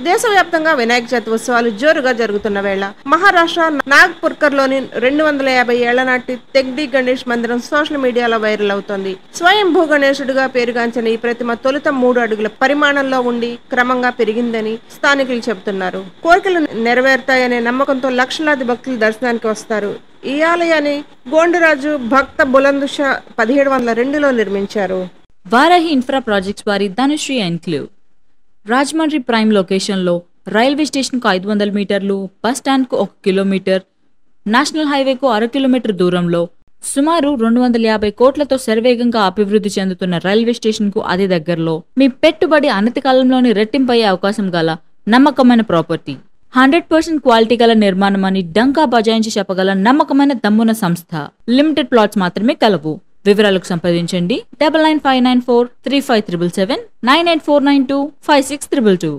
దేశవ్యాప్తంగా వినాయక చవితి ఉత్సవాలు జోరుగా జరుగుతున్న వేళ మహారాష్ట్ర నాగ్పూర్కర్లోని 250 ఏళ్ల నాటి తెగ్డి గణేష్ మందిరం సోషల్ మీడియాలో వైరల్ అవుతోంది. స్వయంభూ గణేశుడిగా పేరుగాంచిన ఈ ప్రతిమ తొలుత 3 అడుగుల పరిమాణంలో ఉండి క్రమంగా పెరిగిందని స్థానికులు చెబుతున్నారు. కోరికలు నెరవేరుతాయనే నమ్మకంతో లక్షలాది భక్తులు దర్శనానికి వస్తారు. ఈ ఆలయాన్ని గోండరాజు భక్త బులంద్ షా 1702లో నిర్మించారు. వారాహి ఇన్ఫ్రా ప్రాజెక్ట్స్ వారి ధనుశ్రీ ఎన్క్లేవ్ రాజమండ్రి ప్రైమ్ లొకేషన్లో రైల్వే స్టేషన్కు 500 మీటర్లు, బస్ స్టాండ్కు 1 కిలోమీటర్, నేషనల్ హైవేకు 1/2 కిలోమీటర్ దూరంలో సుమారు 250 కోట్లతో శరవేగంగా అభివృద్ధి చెందుతున్న రైల్వే స్టేషన్కు అతి దగ్గరలో మీ పెట్టుబడి అనతి కాలంలోని రెట్టింపయ్యే అవకాశం గల నమ్మకమైన ప్రాపర్టీ. 100% క్వాలిటీ గల నిర్మాణం అని డంకా బజాయించి చెప్పగల నమ్మకమైన దమ్మున సంస్థ. లిమిటెడ్ ప్లాట్స్ మాత్రమే కలవు. వివరాలకు సంప్రదించండి 9959435777 984925622.